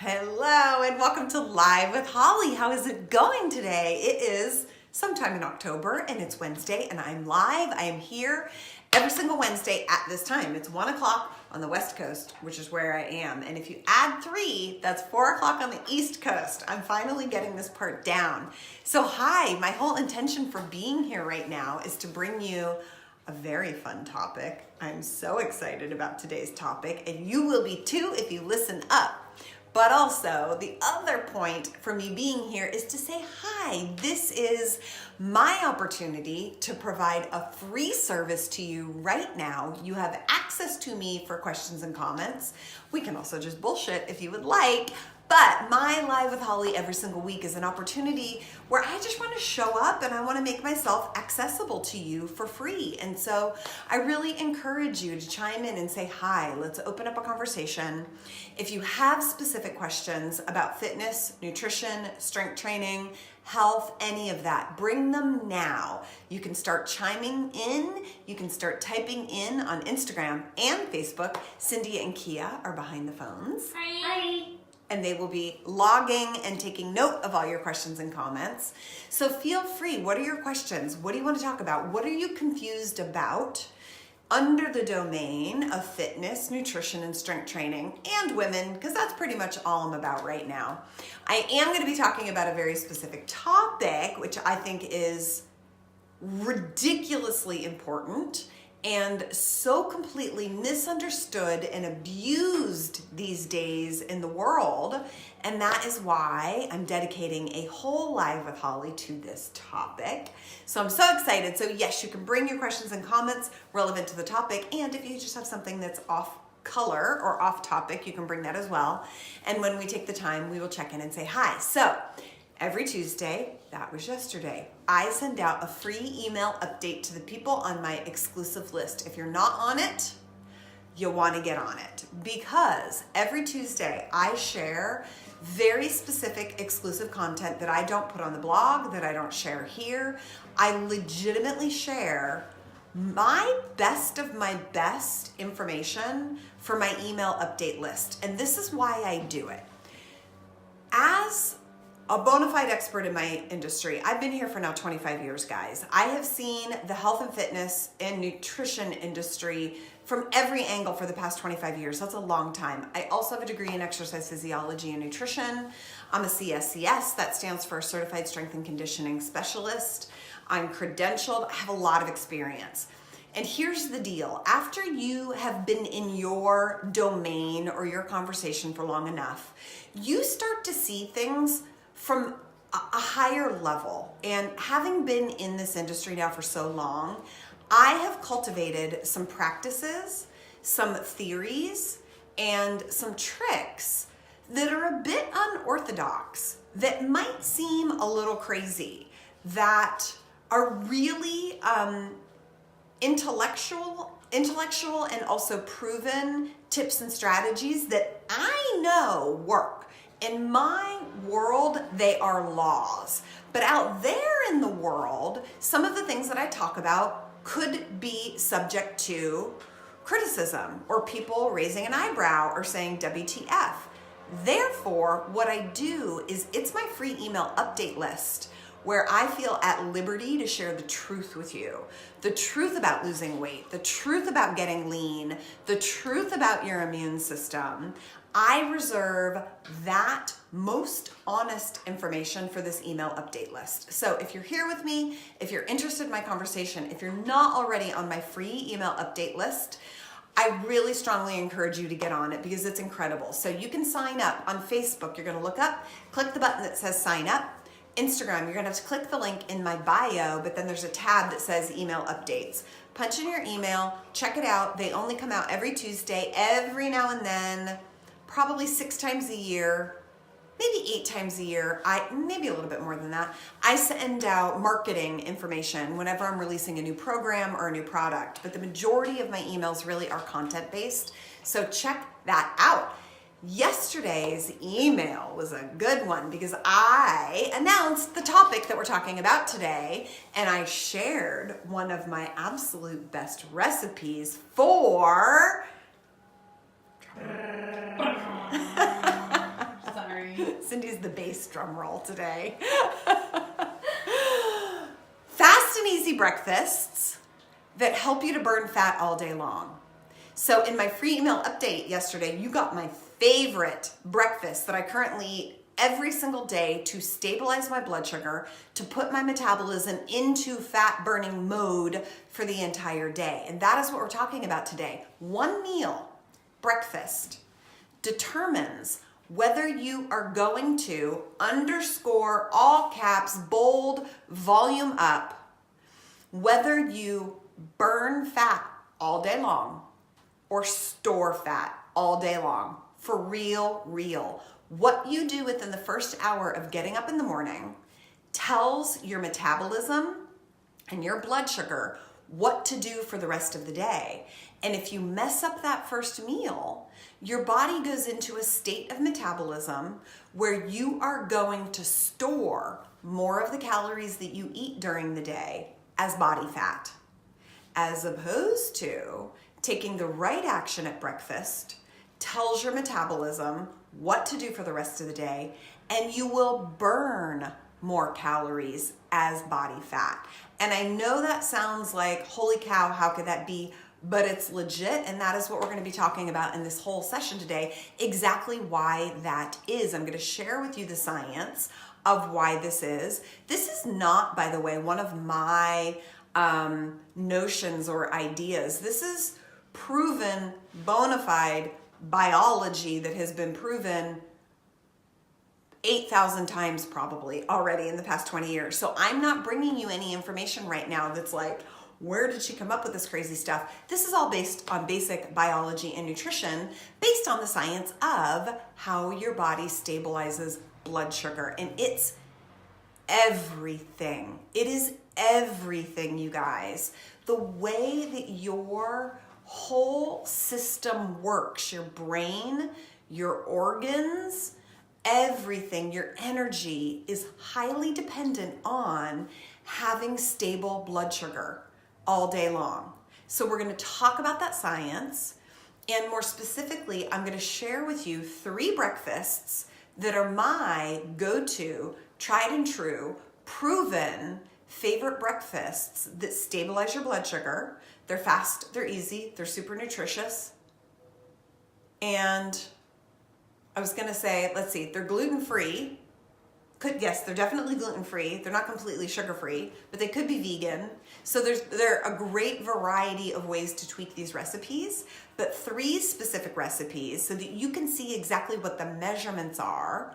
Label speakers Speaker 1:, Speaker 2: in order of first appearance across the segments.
Speaker 1: Hello and welcome to Live with Holly. How is it going today? It is sometime in October and it's Wednesday and I'm live. I am here every single Wednesday at this time. It's 1 o'clock on the West Coast, which is where I am. And if you add 3, that's 4 o'clock on the East Coast. I'm finally getting this part down. So hi, my whole intention for being here right now is to bring you a very fun topic. I'm so excited about today's topic and you will be too if you listen up. But also, the other point for me being here is to say hi. This is my opportunity to provide a free service to you right now. You have access to me for questions and comments. We can also just bullshit if you would like. But my Live with Holly every single week is an opportunity where I just want to show up and I want to make myself accessible to you for free. And so I really encourage you to chime in and say hi. Let's open up a conversation. If you have specific questions about fitness, nutrition, strength training, health, any of that, bring them now. You can start chiming in. You can start typing in on Instagram and Facebook. Cindy and Kia are behind the phones.
Speaker 2: Hi.
Speaker 1: And they will be logging and taking note of all your questions and comments. So feel free. What are your questions? What do you want to talk about? What are you confused about under the domain of fitness, nutrition, and strength training, and women, because that's pretty much all I'm about right now. I am going to be talking about a very specific topic, which I think is ridiculously important and so completely misunderstood and abused these days in the world. And that is why I'm dedicating a whole Live with Holly to this topic. So I'm so excited. So yes, you can bring your questions and comments relevant to the topic. And if you just have something that's off color or off topic, you can bring that as well. And when we take the time, we will check in and say hi. So every Tuesday, that was yesterday, I send out a free email update to the people on my exclusive list. If you're not on it, you'll want to get on it because every Tuesday I share very specific exclusive content that I don't put on the blog, that I don't share here. I legitimately share my best of my best information for my email update list. And this is why I do it. As a bona fide expert in my industry. I've been here for now 25 years, guys. I have seen the health and fitness and nutrition industry from every angle for the past 25 years. That's a long time. I also have a degree in exercise physiology and nutrition. I'm a CSCS, that stands for Certified Strength and Conditioning Specialist. I'm credentialed, I have a lot of experience. And here's the deal. After you have been in your domain or your conversation for long enough, you start to see things from a higher level. And having been in this industry now for so long, I have cultivated some practices, some theories, and some tricks that are a bit unorthodox, that might seem a little crazy, that are really intellectual and also proven tips and strategies that I know work. In my world, they are laws. But out there in the world, some of the things that I talk about could be subject to criticism or people raising an eyebrow or saying WTF. Therefore, what I do is it's my free email update list where I feel at liberty to share the truth with you. The truth about losing weight, the truth about getting lean, the truth about your immune system. I reserve that most honest information for this email update list. So if you're here with me, if you're interested in my conversation, if you're not already on my free email update list, I really strongly encourage you to get on it because it's incredible. So you can sign up on Facebook. You're gonna look up, click the button that says sign up. Instagram, you're gonna have to click the link in my bio, but then there's a tab that says email updates. Punch in your email, check it out. They only come out every Tuesday, every now and then, probably 6 times a year, maybe 8 times a year, maybe a little bit more than that. I send out marketing information whenever I'm releasing a new program or a new product, but the majority of my emails really are content-based, so check that out. Yesterday's email was a good one because I announced the topic that we're talking about today, and I shared one of my absolute best recipes for Cindy's the bass drum roll today. Fast and easy breakfasts that help you to burn fat all day long. So in my free email update yesterday, you got my favorite breakfast that I currently eat every single day to stabilize my blood sugar, to put my metabolism into fat burning mode for the entire day. And that is what we're talking about today. One meal, breakfast, determines whether you are going to underscore, all caps, bold, volume up, whether you burn fat all day long or store fat all day long. For real. What you do within the first hour of getting up in the morning tells your metabolism and your blood sugar what to do for the rest of the day. And if you mess up that first meal, your body goes into a state of metabolism where you are going to store more of the calories that you eat during the day as body fat, as opposed to taking the right action at breakfast tells your metabolism what to do for the rest of the day, and you will burn more calories as body fat. And I know that sounds like, holy cow, how could that be? But it's legit, and that is what we're going to be talking about in this whole session today, exactly why that is. I'm going to share with you the science of why this is. This is not, by the way, one of my notions or ideas. This is proven, bona fide biology that has been proven 8,000 times probably already in the past 20 years. So I'm not bringing you any information right now that's like, where did she come up with this crazy stuff? This is all based on basic biology and nutrition, based on the science of how your body stabilizes blood sugar. And it's everything. It is everything, you guys. The way that your whole system works, your brain, your organs, everything, your energy is highly dependent on having stable blood sugar all day long. So we're going to talk about that science, and more specifically, I'm going to share with you 3 breakfasts that are my go-to, tried and true, proven favorite breakfasts that stabilize your blood sugar. They're fast, they're easy, they're super nutritious. And I was gonna say, let's see, they're gluten-free. Yes, they're definitely gluten-free. They're not completely sugar-free, but they could be vegan. So there are a great variety of ways to tweak these recipes, but 3 specific recipes so that you can see exactly what the measurements are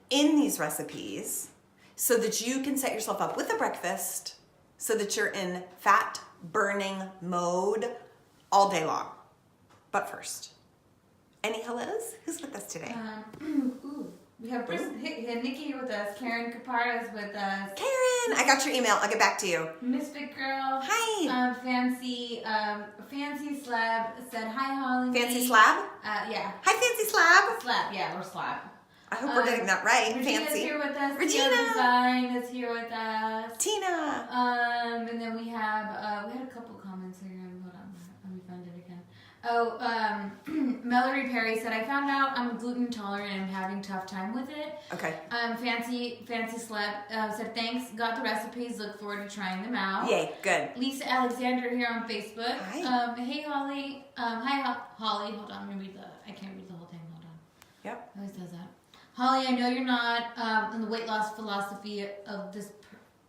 Speaker 1: in these recipes so that you can set yourself up with a breakfast so that you're in fat burning mode all day long. But first, any hellos? Who's with us today?
Speaker 2: We have Nikki here with us. Karen Kapara is with us.
Speaker 1: Karen, I got your email. I'll get back to you.
Speaker 2: Misfit Girl.
Speaker 1: Hi.
Speaker 2: Fancy Slab said hi, Holly.
Speaker 1: Fancy Slab?
Speaker 2: Yeah.
Speaker 1: Hi, Fancy Slab.
Speaker 2: Slab, yeah, we're Slab.
Speaker 1: I hope we're getting that right.
Speaker 2: Regina's
Speaker 1: Fancy.
Speaker 2: here with us.
Speaker 1: Regina.
Speaker 2: Design is here with us.
Speaker 1: Tina.
Speaker 2: And then we have we had a couple comments here. Hold on, let me find it again. Mallory Perry said, I found out I'm gluten intolerant and I'm having a tough time with it.
Speaker 1: Okay.
Speaker 2: Fancy Slept said, thanks, got the recipes, look forward to trying them out.
Speaker 1: Yay, good.
Speaker 2: Lisa Alexander here on Facebook.
Speaker 1: Hi.
Speaker 2: Hey, Holly. Hi, Holly. Hold on, let me read I can't read the whole thing. Hold on.
Speaker 1: Yep.
Speaker 2: It always does that. Holly, I know you're not in the weight loss philosophy of this.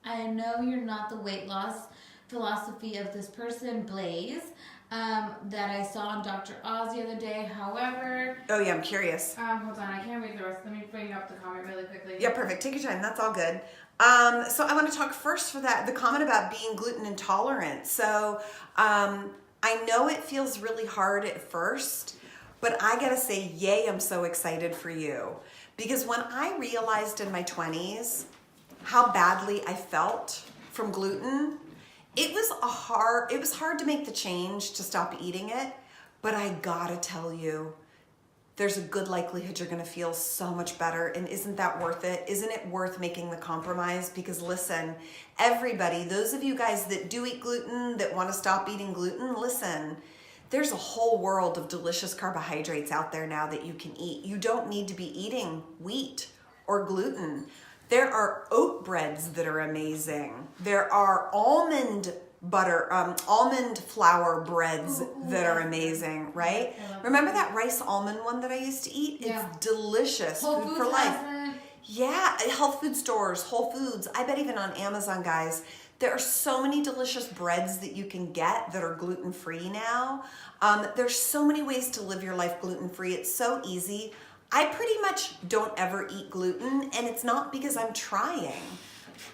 Speaker 2: I know you're not the weight loss philosophy of this person, Blaze, that I saw on Dr. Oz the other day. However,
Speaker 1: Oh yeah, I'm curious.
Speaker 2: hold on, I can't read the rest. Let me bring up the comment really quickly.
Speaker 1: Yeah, perfect. Take your time. That's all good. So I want to talk first for the comment about being gluten intolerant. So I know it feels really hard at first, but I gotta say, yay, I'm so excited for you. Because when I realized in my 20s how badly I felt from gluten, it was hard to make the change to stop eating it, but I gotta tell you, there's a good likelihood you're gonna feel so much better, and isn't that worth it? Isn't it worth making the compromise? Because listen, everybody, those of you guys that do eat gluten, that wanna stop eating gluten, listen, there's a whole world of delicious carbohydrates out there now that you can eat. You don't need to be eating wheat or gluten. There are oat breads that are amazing. There are almond flour breads that are amazing, right? Remember that rice almond one that I used to eat?
Speaker 2: Yeah.
Speaker 1: It's delicious.
Speaker 2: Whole
Speaker 1: Food
Speaker 2: Foods
Speaker 1: for life.
Speaker 2: has it.
Speaker 1: Yeah, health food stores, Whole Foods. I bet even on Amazon, guys, there are so many delicious breads that you can get that are gluten-free now. There's so many ways to live your life gluten-free. It's so easy. I pretty much don't ever eat gluten, and it's not because I'm trying.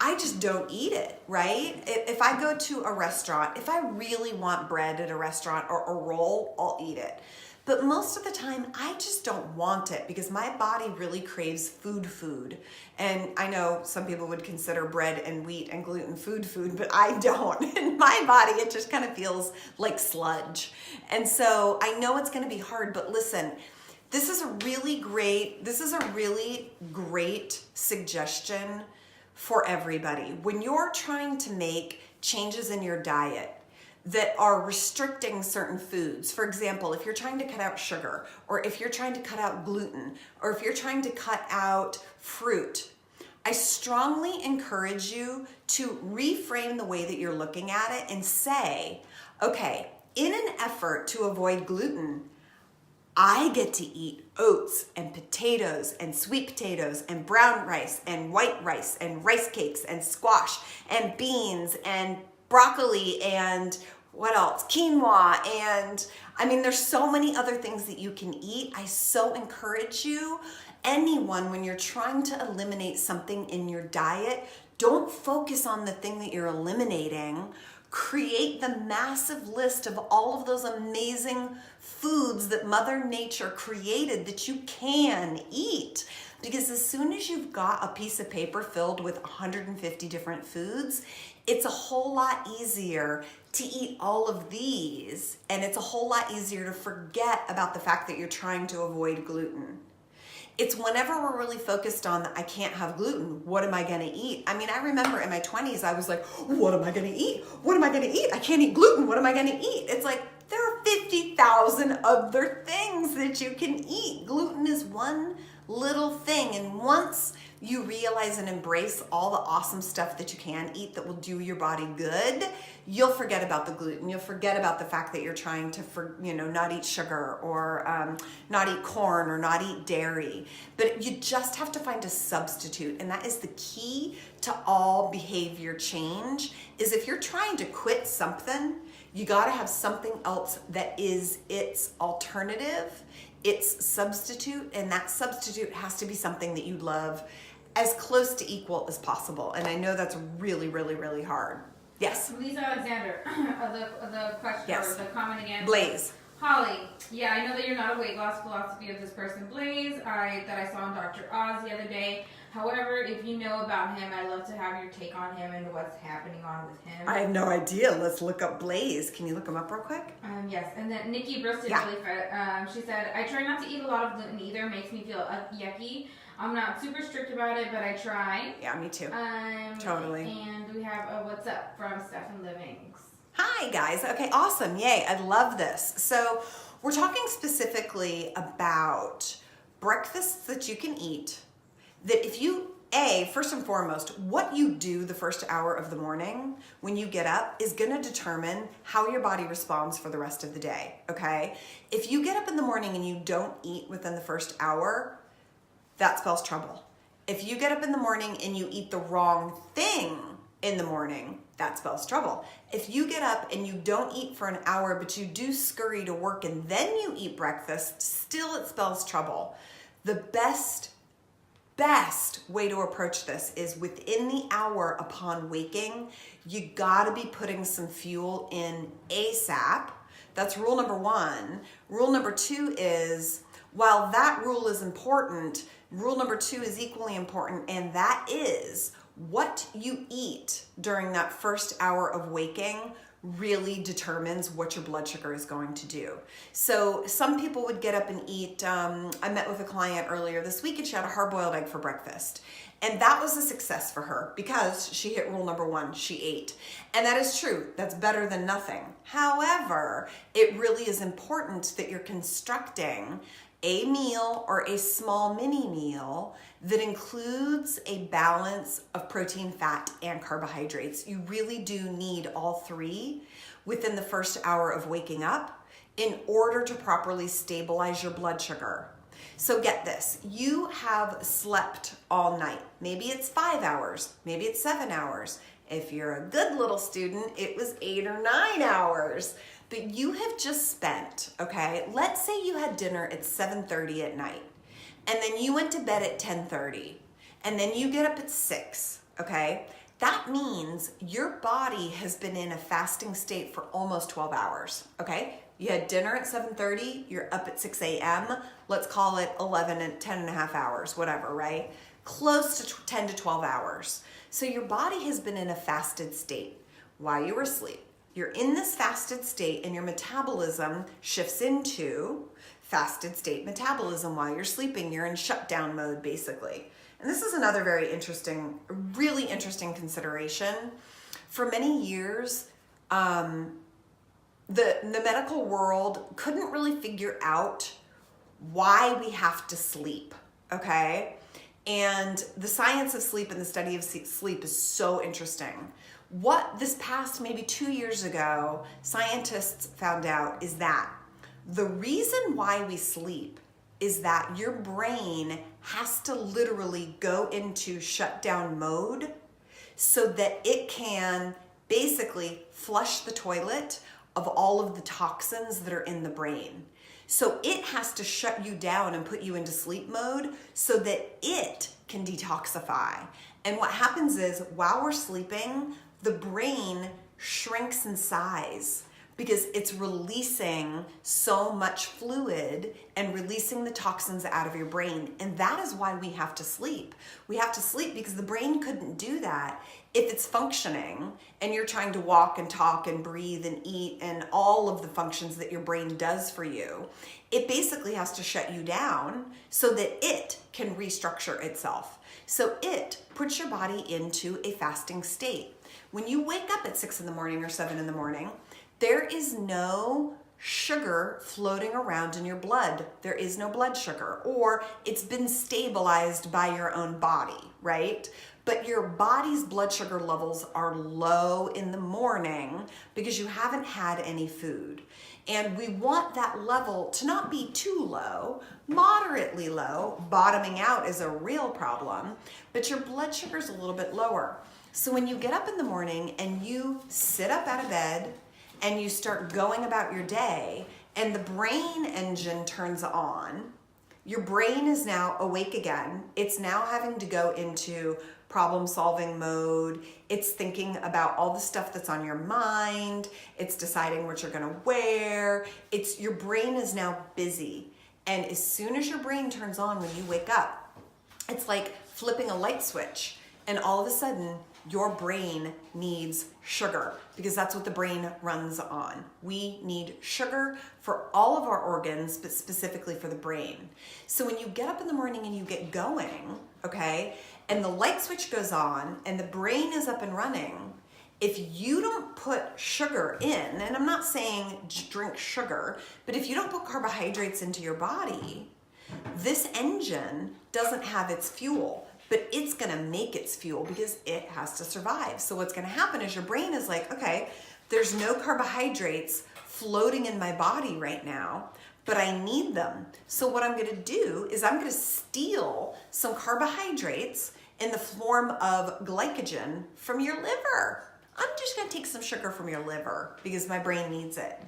Speaker 1: I just don't eat it, right? If I go to a restaurant, if I really want bread at a restaurant or a roll, I'll eat it. But most of the time, I just don't want it because my body really craves food. And I know some people would consider bread and wheat and gluten food, but I don't. In my body, it just kind of feels like sludge. And so I know it's gonna be hard, but listen, this is a really great suggestion for everybody. When you're trying to make changes in your diet that are restricting certain foods, for example, if you're trying to cut out sugar, or if you're trying to cut out gluten, or if you're trying to cut out fruit, I strongly encourage you to reframe the way that you're looking at it and say, okay, in an effort to avoid gluten, I get to eat oats and potatoes and sweet potatoes and brown rice and white rice and rice cakes and squash and beans and broccoli and what else? Quinoa. And I mean, there's so many other things that you can eat. I so encourage you, anyone, when you're trying to eliminate something in your diet, don't focus on the thing that you're eliminating. Create the massive list of all of those amazing foods that Mother Nature created that you can eat. Because as soon as you've got a piece of paper filled with 150 different foods, it's a whole lot easier to eat all of these. And it's a whole lot easier to forget about the fact that you're trying to avoid gluten. It's whenever we're really focused on, I can't have gluten, what am I gonna eat? I mean, I remember in my 20s, I was like, what am I gonna eat? What am I gonna eat? I can't eat gluten, what am I gonna eat? It's like, there are 50,000 other things that you can eat. Gluten is one little thing, and once you realize and embrace all the awesome stuff that you can eat that will do your body good, you'll forget about the gluten. You'll forget about the fact that you're trying to, not eat sugar or not eat corn or not eat dairy. But you just have to find a substitute, and that is the key to all behavior change. Is if you're trying to quit something, you got to have something else that is its alternative, its substitute, and that substitute has to be something that you love as close to equal as possible. And I know that's really, really, really hard. Yes.
Speaker 2: Lisa Alexander, the question,
Speaker 1: yes.
Speaker 2: or the comment again.
Speaker 1: Blaze.
Speaker 2: Holly, yeah, I know that you're not a weight loss philosophy of this person, Blaze, that I saw on Dr. Oz the other day. However, if you know about him, I'd love to have your take on him and what's happening on with him.
Speaker 1: I have no idea. Let's look up Blaze. Can you look him up real quick?
Speaker 2: Yes, and then Nikki Bristol, really fed. She said, I try not to eat a lot of gluten either. Makes me feel yucky. I'm not super strict about it, but I try.
Speaker 1: Yeah, me too. Totally.
Speaker 2: And we have a what's up from Stephen Livings.
Speaker 1: Hi, guys. Okay, awesome. Yay, I love this. So we're talking specifically about breakfasts that you can eat that if you, first and foremost, what you do the first hour of the morning when you get up is going to determine how your body responds for the rest of the day, okay? If you get up in the morning and you don't eat within the first hour, that spells trouble. If you get up in the morning and you eat the wrong thing in the morning, that spells trouble. If you get up and you don't eat for an hour, but you do scurry to work and then you eat breakfast, still it spells trouble. The best way to approach this is within the hour upon waking, you gotta be putting some fuel in ASAP. That's rule number one. Rule number two is, while that rule is important, rule number two is equally important, and that is what you eat during that first hour of waking really determines what your blood sugar is going to do. So some people would get up and eat, I met with a client earlier this week and she had a hard-boiled egg for breakfast. And that was a success for her because she hit rule number one, she ate. And that is true, that's better than nothing. However, it really is important that you're constructing a meal or a small mini meal that includes a balance of protein, fat, and carbohydrates. You really do need all three within the first hour of waking up in order to properly stabilize your blood sugar. So get this, you have slept all night. Maybe it's 5 hours, maybe it's 7 hours. If you're a good little student, it was 8 or 9 hours. But you have just spent, okay, let's say you had dinner at 7:30 at night, and then you went to bed at 10:30, and then you get up at 6, okay? That means your body has been in a fasting state for almost 12 hours, okay? You had dinner at 7:30, you're up at 6 a.m., let's call it 11 and 10 and a half hours, whatever, right? Close to 10 to 12 hours. So your body has been in a fasted state while you were asleep. You're in this fasted state and your metabolism shifts into fasted state metabolism while you're sleeping. You're in shutdown mode, basically. And this is another very interesting, really interesting consideration. For many years, the medical world couldn't really figure out why we have to sleep, okay? And the science of sleep and the study of sleep is so interesting. What this past maybe 2 years ago, scientists found out is that the reason why we sleep is that your brain has to literally go into shutdown mode so that it can basically flush the toilet of all of the toxins that are in the brain. So it has to shut you down and put you into sleep mode so that it can detoxify. And what happens is while we're sleeping, the brain shrinks in size because it's releasing so much fluid and releasing the toxins out of your brain. And that is why we have to sleep. We have to sleep because the brain couldn't do that if it's functioning and you're trying to walk and talk and breathe and eat and all of the functions that your brain does for you. It basically has to shut you down so that it can restructure itself. So it puts your body into a fasting state. When you wake up at 6 in the morning or 7 in the morning, there is no sugar floating around in your blood. There is no blood sugar, or it's been stabilized by your own body, right? But your body's blood sugar levels are low in the morning because you haven't had any food. And we want that level to not be too low, moderately low. Bottoming out is a real problem, but your blood sugar is a little bit lower. So when you get up in the morning and you sit up out of bed and you start going about your day and the brain engine turns on, your brain is now awake again. It's now having to go into problem solving mode. It's thinking about all the stuff that's on your mind. It's deciding what you're gonna wear. Your brain is now busy. And as soon as your brain turns on when you wake up, it's like flipping a light switch. And all of a sudden, your brain needs sugar because that's what the brain runs on. We need sugar for all of our organs, but specifically for the brain. So when you get up in the morning and you get going, okay, and the light switch goes on and the brain is up and running, if you don't put sugar in, and I'm not saying drink sugar, but if you don't put carbohydrates into your body, this engine doesn't have its fuel. But it's gonna make its fuel because it has to survive. So what's gonna happen is your brain is like, okay, there's no carbohydrates floating in my body right now, but I need them. So what I'm gonna do is I'm gonna steal some carbohydrates in the form of glycogen from your liver. I'm just gonna take some sugar from your liver because my brain needs it.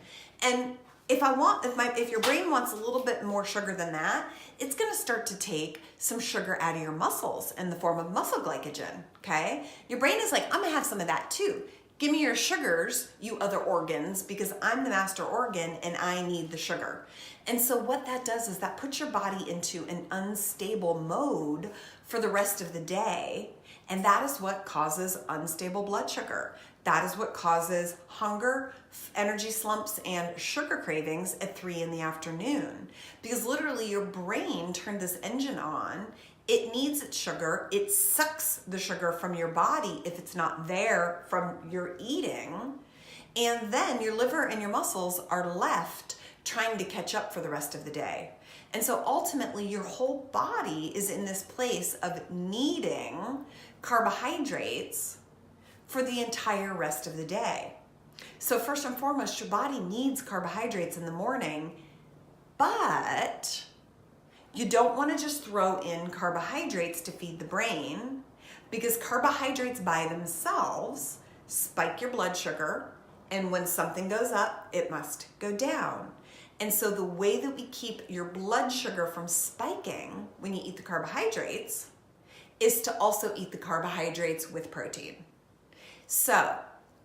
Speaker 1: And if your brain wants a little bit more sugar than that, it's gonna start to take some sugar out of your muscles in the form of muscle glycogen, okay? Your brain is like, I'm gonna have some of that too. Give me your sugars, you other organs, because I'm the master organ and I need the sugar. And so what that does is that puts your body into an unstable mode for the rest of the day. And that is what causes unstable blood sugar. That is what causes hunger, energy slumps, and sugar cravings at 3 in the afternoon. Because literally your brain turned this engine on. It needs its sugar. It sucks the sugar from your body if it's not there from your eating. And then your liver and your muscles are left trying to catch up for the rest of the day. And so ultimately your whole body is in this place of needing carbohydrates for the entire rest of the day. So first and foremost, your body needs carbohydrates in the morning, but you don't want to just throw in carbohydrates to feed the brain, because carbohydrates by themselves spike your blood sugar, and when something goes up, it must go down. And so the way that we keep your blood sugar from spiking when you eat the carbohydrates is to also eat the carbohydrates with protein. So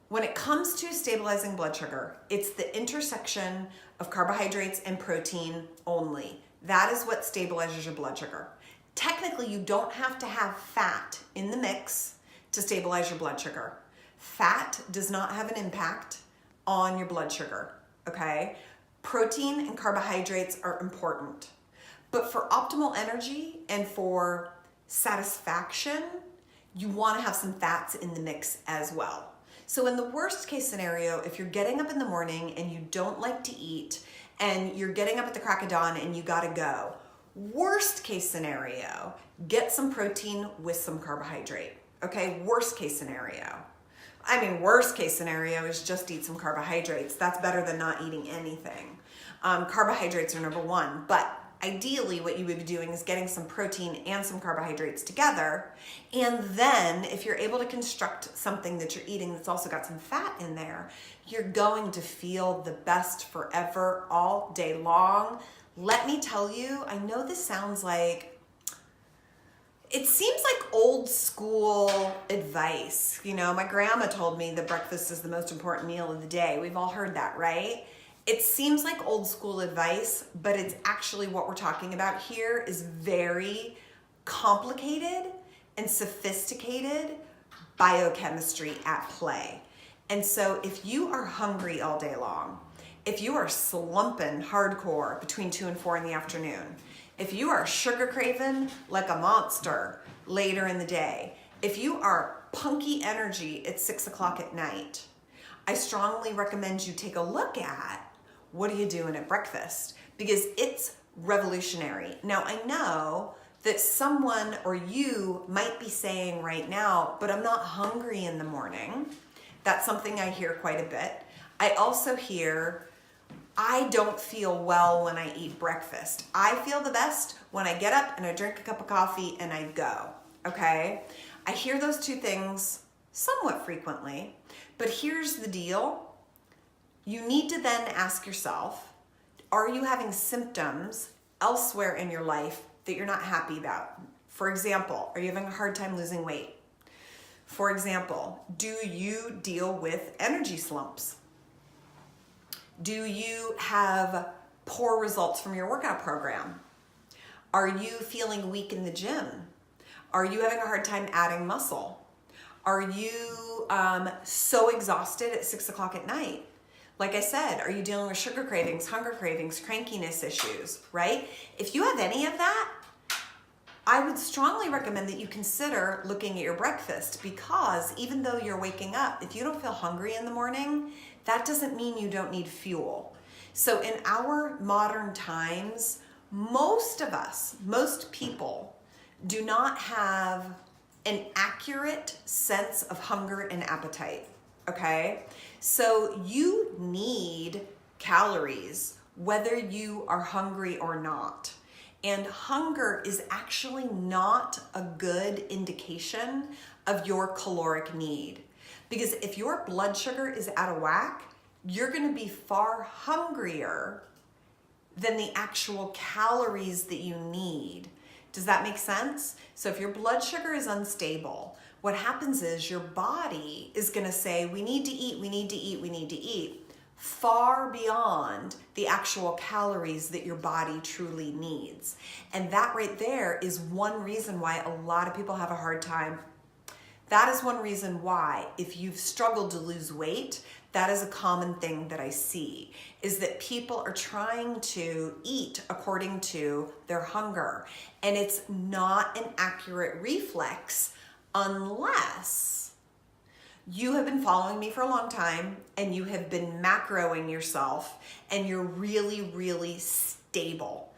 Speaker 1: when it comes to stabilizing blood sugar, it's the intersection of carbohydrates and protein only. That is what stabilizes your blood sugar. Technically, you don't have to have fat in the mix to stabilize your blood sugar. Fat does not have an impact on your blood sugar, okay? Protein and carbohydrates are important. But for optimal energy and for satisfaction, you want to have some fats in the mix as well. So in the worst case scenario, if you're getting up in the morning and you don't like to eat, and you're getting up at the crack of dawn and you gotta go, worst case scenario, get some protein with some carbohydrate, okay? Worst case scenario. I mean, worst case scenario is just eat some carbohydrates. That's better than not eating anything. Carbohydrates are number one, but ideally what you would be doing is getting some protein and some carbohydrates together. And then if you're able to construct something that you're eating that's also got some fat in there, you're going to feel the best forever, all day long. Let me tell you, I know this sounds like, it seems like old school advice. You know, my grandma told me that breakfast is the most important meal of the day. We've all heard that, right? It seems like old school advice, but it's actually what we're talking about here is very complicated and sophisticated biochemistry at play. And so if you are hungry all day long, if you are slumping hardcore between 2 and 4 in the afternoon, if you are sugar craving like a monster later in the day, if you are punky energy at 6 o'clock at night, I strongly recommend you take a look at what are you doing at breakfast, because it's revolutionary. Now I know that someone or you might be saying right now, but I'm not hungry in the morning. That's something I hear quite a bit. I also hear, I don't feel well when I eat breakfast. I feel the best when I get up and I drink a cup of coffee and I go, okay? I hear those two things somewhat frequently, but here's the deal. You need to then ask yourself, are you having symptoms elsewhere in your life that you're not happy about? For example, are you having a hard time losing weight? For example, do you deal with energy slumps? Do you have poor results from your workout program? Are you feeling weak in the gym? Are you having a hard time adding muscle? Are you so exhausted at 6 o'clock at night? Like I said, are you dealing with sugar cravings, hunger cravings, crankiness issues, right? If you have any of that, I would strongly recommend that you consider looking at your breakfast, because even though you're waking up, if you don't feel hungry in the morning, that doesn't mean you don't need fuel. So in our modern times, most of us, most people do not have an accurate sense of hunger and appetite, okay? So you need calories whether you are hungry or not. And hunger is actually not a good indication of your caloric need. Because if your blood sugar is out of whack, you're going to be far hungrier than the actual calories that you need. Does that make sense? So if your blood sugar is unstable, what happens is your body is going to say, we need to eat, we need to eat, we need to eat, far beyond the actual calories that your body truly needs. And that right there is one reason why a lot of people have a hard time. That is one reason why, if you've struggled to lose weight, that is a common thing that I see, is that people are trying to eat according to their hunger. And it's not an accurate reflex unless you have been following me for a long time and you have been macroing yourself and you're really, really stable.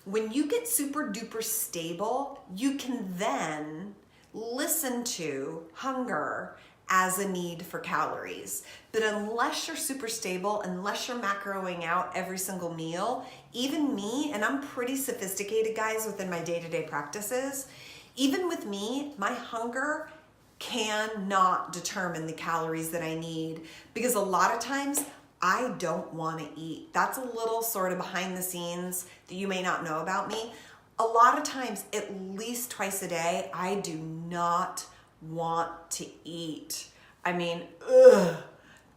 Speaker 1: When you get super duper stable, you can then listen to hunger as a need for calories. But unless you're super stable, unless you're macroing out every single meal, even me, and I'm pretty sophisticated, guys, within my day-to-day practices, even with me, my hunger cannot determine the calories that I need, because a lot of times I don't want to eat. That's a little sort of behind the scenes that you may not know about me. A lot of times, at least twice a day, I do not want to eat. I mean, ugh.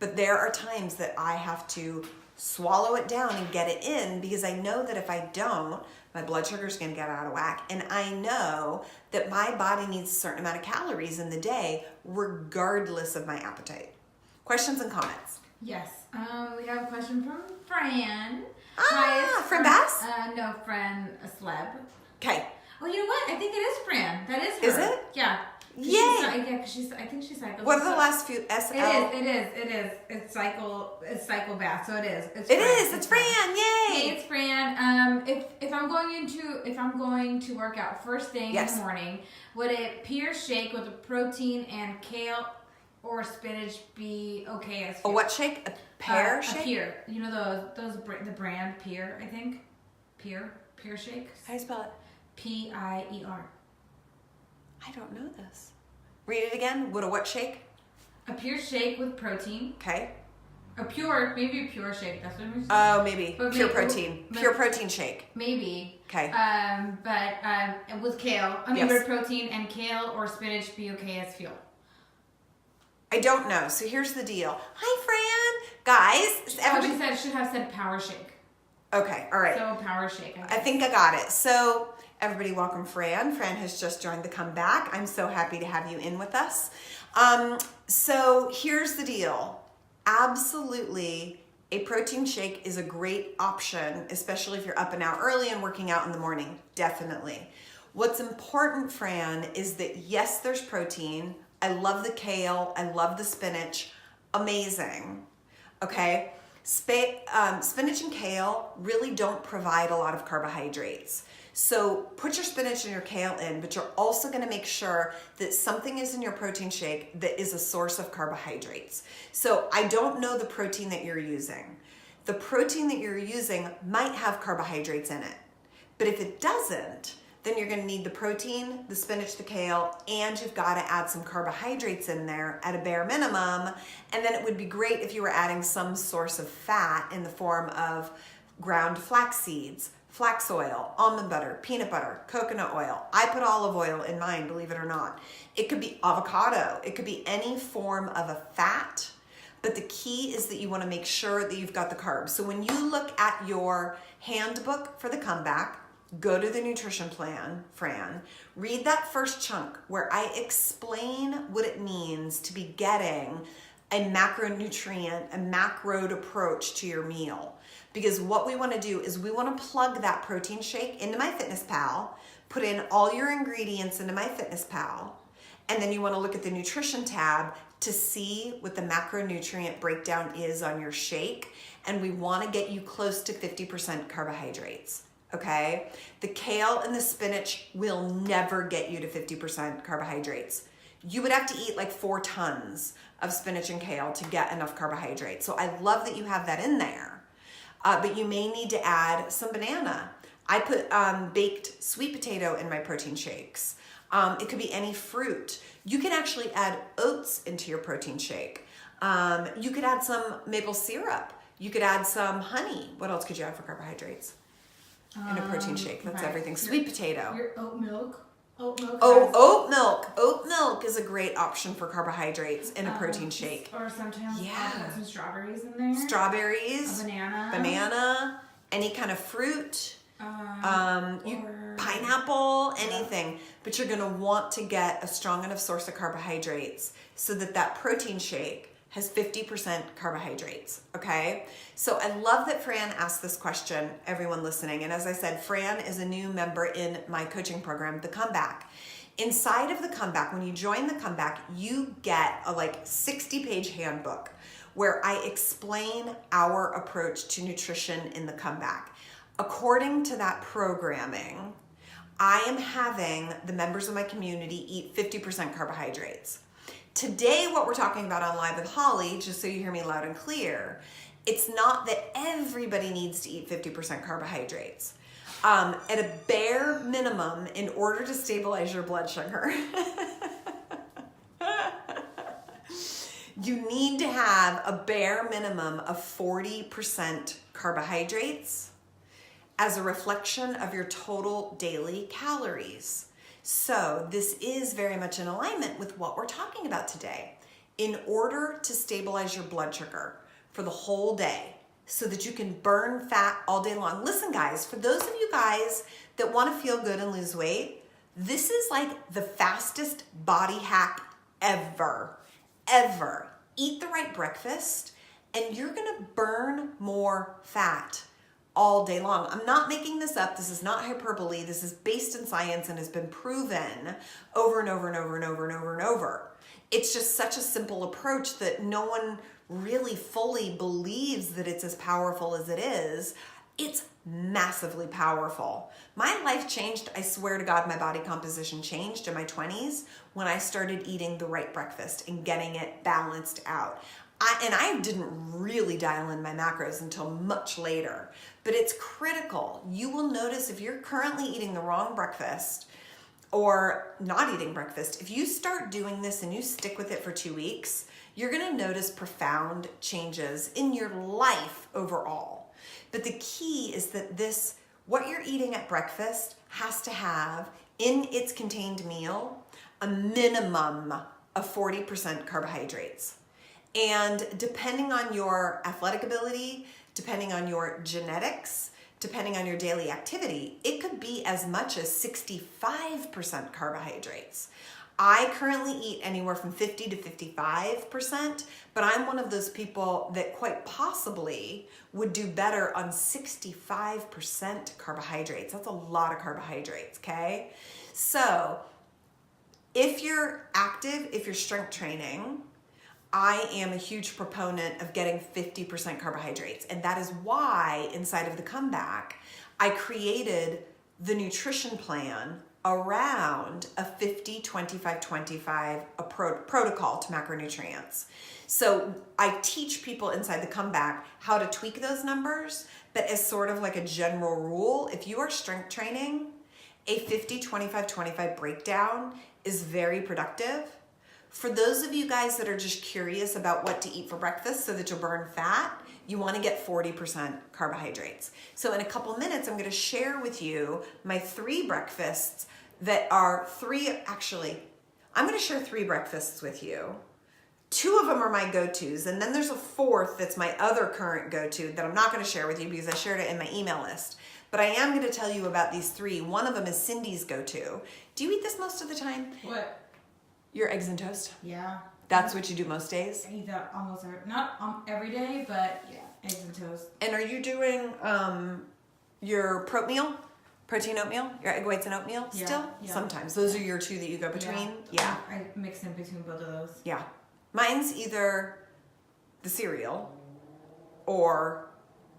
Speaker 1: But there are times that I have to swallow it down and get it in, because I know that if I don't, my blood sugar is going to get out of whack. And I know that my body needs a certain amount of calories in the day, regardless of my appetite. Questions and comments?
Speaker 2: Yes. We have a question from Fran.
Speaker 1: Fran Bass?
Speaker 2: No, Fran, a celeb.
Speaker 1: Okay.
Speaker 2: Oh, you know what? I think it is Fran. That is her.
Speaker 1: Is it?
Speaker 2: Yeah.
Speaker 1: Yay!
Speaker 2: Because I think she's cycle.
Speaker 1: What are the last few? SL?
Speaker 2: It is. It's cycle bath. So it is.
Speaker 1: It's Fran. Yay!
Speaker 2: Hey, it's Fran. If I'm going to work out first thing in the morning, would a pear shake with a protein and kale or spinach be okay as fuel?
Speaker 1: A what shake? A pear shake?
Speaker 2: A pear. You know the brand Pear, I think. Pear shake.
Speaker 1: How do you spell it?
Speaker 2: P-I-E-R.
Speaker 1: I don't know this. Read it again. Would a what shake?
Speaker 2: A pure shake with protein.
Speaker 1: Okay.
Speaker 2: Maybe a pure shake. That's what I'm saying.
Speaker 1: Oh, maybe.
Speaker 2: But
Speaker 1: Pure protein. Pure protein shake.
Speaker 2: Maybe.
Speaker 1: Okay.
Speaker 2: But with kale. With protein and kale or spinach be okay as fuel.
Speaker 1: I don't know. So here's the deal. Hi, Fran. Guys.
Speaker 2: She should have said power shake.
Speaker 1: Okay. All right.
Speaker 2: So power shake.
Speaker 1: I think I got it. So everybody welcome Fran. Fran has just joined the comeback. I'm so happy to have you in with us. So here's the deal. Absolutely, a protein shake is a great option, especially if you're up and out early and working out in the morning. Definitely. What's important, Fran, is that yes, there's protein. I love the kale. I love the spinach. Amazing. Okay. Spinach and kale really don't provide a lot of carbohydrates. So put your spinach and your kale in, but you're also going to make sure that something is in your protein shake that is a source of carbohydrates. So I don't know the protein that you're using. The protein that you're using might have carbohydrates in it. But if it doesn't, then you're going to need the protein, the spinach, the kale, and you've got to add some carbohydrates in there at a bare minimum. And then it would be great if you were adding some source of fat in the form of ground flax seeds, flax oil, almond butter, peanut butter, coconut oil. I put olive oil in mine, believe it or not. It could be avocado. It could be any form of a fat. But the key is that you want to make sure that you've got the carbs. So when you look at your handbook for the comeback, go to the nutrition plan, Fran, read that first chunk where I explain what it means to be getting a macronutrient, a macroed approach to your meal. Because what we want to do is we want to plug that protein shake into MyFitnessPal, put in all your ingredients into MyFitnessPal, and then you want to look at the nutrition tab to see what the macronutrient breakdown is on your shake. And we want to get you close to 50% carbohydrates. Okay? The kale and the spinach will never get you to 50% carbohydrates. You would have to eat like 4 tons of spinach and kale to get enough carbohydrates. So I love that you have that in there. But you may need to add some banana. I put baked sweet potato in my protein shakes. It could be any fruit. You can actually add oats into your protein shake. You could add some maple syrup. You could add some honey. What else could you add for carbohydrates in a protein shake? That's everything. Sweet potato.
Speaker 2: Your oat milk. Oat milk.
Speaker 1: Oat milk. Oat milk is a great option for carbohydrates in a protein shake.
Speaker 2: Or sometimes I'll put some strawberries in there.
Speaker 1: Strawberries.
Speaker 2: A banana.
Speaker 1: Banana. Any kind of fruit. Pineapple, anything. But you're going to want to get a strong enough source of carbohydrates so that that protein shake has 50% carbohydrates, okay? So I love that Fran asked this question, everyone listening. And as I said, Fran is a new member in my coaching program, The Comeback. Inside of The Comeback, when you join The Comeback, you get a 60-page handbook where I explain our approach to nutrition in The Comeback. According to that programming, I am having the members of my community eat 50% carbohydrates. Today, what we're talking about on Live with Holly, just so you hear me loud and clear, it's not that everybody needs to eat 50% carbohydrates. At a bare minimum, in order to stabilize your blood sugar, you need to have a bare minimum of 40% carbohydrates as a reflection of your total daily calories. So this is very much in alignment with what we're talking about today. In order to stabilize your blood sugar for the whole day so that you can burn fat all day long. Listen guys, for those of you guys that want to feel good and lose weight, this is like the fastest body hack ever. Eat the right breakfast and you're gonna burn more fat all day long. I'm not making this up. This is not hyperbole. This is based in science and has been proven over and over and over and over and over and over. It's just such a simple approach that no one really fully believes that it's as powerful as it is. It's massively powerful. My life changed. I swear to God, my body composition changed in my 20s when I started eating the right breakfast and getting it balanced out. I didn't really dial in my macros until much later, but it's critical. You will notice if you're currently eating the wrong breakfast or not eating breakfast, if you start doing this and you stick with it for 2 weeks, you're gonna notice profound changes in your life overall. But the key is that what you're eating at breakfast has to have in its contained meal a minimum of 40% carbohydrates. And depending on your athletic ability, depending on your genetics, depending on your daily activity, it could be as much as 65% carbohydrates. I currently eat anywhere from 50 to 55%, but I'm one of those people that quite possibly would do better on 65% carbohydrates. That's a lot of carbohydrates, okay? So if you're active, if you're strength training, I am a huge proponent of getting 50% carbohydrates. And that is why inside of the Comeback, I created the nutrition plan around a 50-25-25 protocol to macronutrients. So I teach people inside the Comeback how to tweak those numbers, but as sort of like a general rule, if you are strength training, a 50-25-25 breakdown is very productive. For those of you guys that are just curious about what to eat for breakfast so that you'll burn fat, you want to get 40% carbohydrates. So in a couple minutes, I'm going to share with you my 3 breakfasts that are I'm going to share 3 breakfasts with you. 2 of them are my go-tos, and then there's a 4th that's my other current go-to that I'm not going to share with you because I shared it in my email list. But I am going to tell you about these 3. One of them is Cindy's go-to. Do you eat this most of the time?
Speaker 2: What?
Speaker 1: Your eggs and toast?
Speaker 2: Yeah.
Speaker 1: That's what you do most days?
Speaker 2: I eat that almost not every day, but yeah, eggs and toast.
Speaker 1: And are you doing your protein oatmeal, your egg whites and oatmeal still?
Speaker 2: Yeah.
Speaker 1: Sometimes. Those are your 2 that you go between? Yeah.
Speaker 2: I mix in between both of those.
Speaker 1: Yeah. Mine's either the cereal or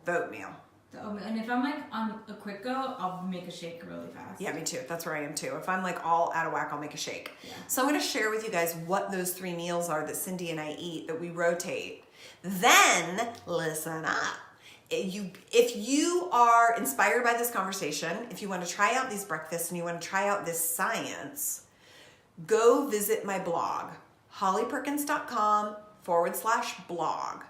Speaker 1: the oatmeal.
Speaker 2: And if I'm like on a quick go, I'll make a shake really fast.
Speaker 1: Yeah, me too. That's where I am too. If I'm like all out of whack, I'll make a shake.
Speaker 2: Yeah.
Speaker 1: So I'm going to share with you guys what those 3 meals are that Cindy and I eat that we rotate. Then, listen up. If you are inspired by this conversation, if you want to try out these breakfasts and you want to try out this science, go visit my blog, hollyperkins.com/blog.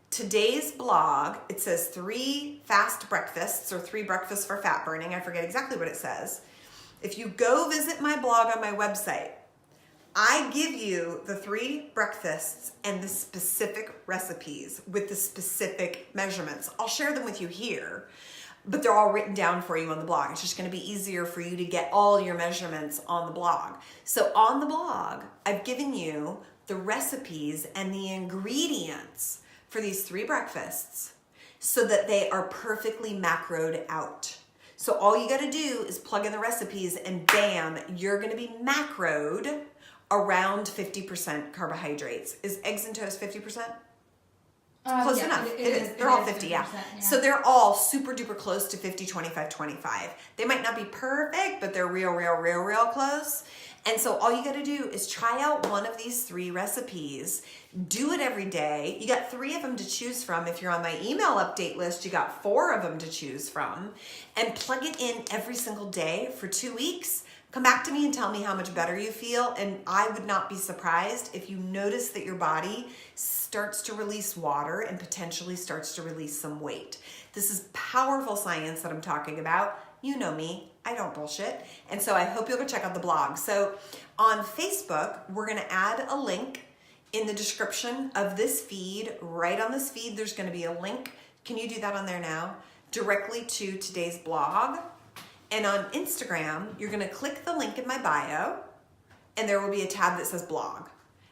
Speaker 1: Today's blog, it says 3 fast breakfasts or 3 breakfasts for fat burning. I forget exactly what it says. If you go visit my blog on my website, I give you the 3 breakfasts and the specific recipes with the specific measurements. I'll share them with you here, but they're all written down for you on the blog. It's just going to be easier for you to get all your measurements on the blog. So on the blog, I've given you the recipes and the ingredients for these 3 breakfasts so that they are perfectly macroed out. So all you got to do is plug in the recipes and bam, you're going to be macroed around 50% carbohydrates. Is eggs and toast 50%? Close
Speaker 2: Yeah,
Speaker 1: enough.
Speaker 2: it
Speaker 1: It is.
Speaker 2: is.
Speaker 1: They're
Speaker 2: It
Speaker 1: all
Speaker 2: is
Speaker 1: 50, yeah.
Speaker 2: 50%, yeah.
Speaker 1: So they're all super duper close to 50, 25, 25. They might not be perfect, but they're real close. And so all you got to do is try out one of these 3 recipes. Do it every day. You got 3 of them to choose from. If you're on my email update list, you got 4 of them to choose from. And plug it in every single day for 2 weeks. Come back to me and tell me how much better you feel. And I would not be surprised if you notice that your body starts to release water and potentially starts to release some weight. This is powerful science that I'm talking about. You know me, I don't bullshit. And so I hope you'll go check out the blog. So on Facebook, we're gonna add a link in the description of this feed. Right on this feed, there's gonna be a link. Can you do that on there now? Directly to today's blog. And on Instagram, you're gonna click the link in my bio and there will be a tab that says blog.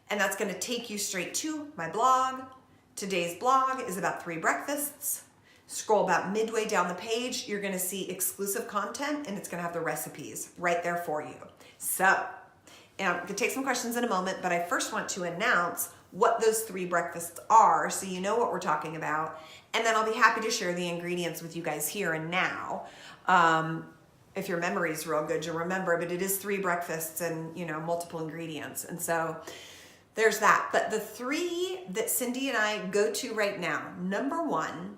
Speaker 1: And that's gonna take you straight to my blog. Today's blog is about 3 breakfasts. Scroll about midway down the page, you're gonna see exclusive content and it's gonna have the recipes right there for you. So, and I'm gonna take some questions in a moment, but I first want to announce what those 3 breakfasts are so you know what we're talking about. And then I'll be happy to share the ingredients with you guys here and now. If your memory is real good, you'll remember, but it is 3 breakfasts and, multiple ingredients. And so there's that. But the 3 that Cindy and I go to right now, number 1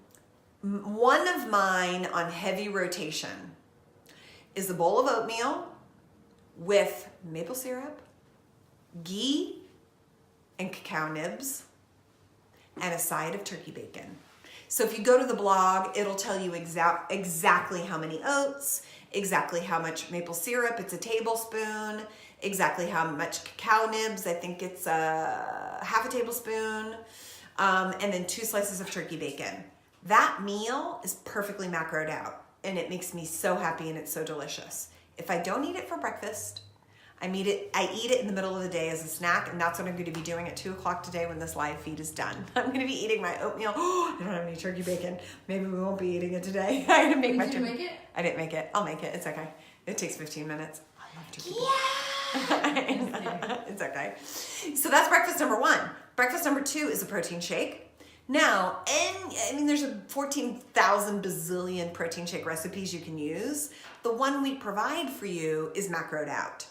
Speaker 1: of mine on heavy rotation is a bowl of oatmeal with maple syrup, ghee, and cacao nibs, and a side of turkey bacon. So if you go to the blog, it'll tell you exactly how many oats, exactly how much maple syrup, it's a tablespoon, exactly how much cacao nibs, I think it's half a tablespoon, and then 2 slices of turkey bacon. That meal is perfectly macroed out, and it makes me so happy and it's so delicious. If I don't eat it for breakfast, I eat it in the middle of the day as a snack, and that's what I'm going to be doing at 2 o'clock today when this live feed is done. I'm going to be eating my oatmeal. I don't have any turkey bacon. Maybe we won't be eating it today. I'm going to make my turkey. Did you make it? I didn't make it. I'll make it. It's okay. It takes 15 minutes. I love turkey bacon. Yeah! It's okay. So that's breakfast number 1. Breakfast number 2 is a protein shake. Now, there's 14,000 bazillion protein shake recipes you can use. The one we provide for you is macroed out.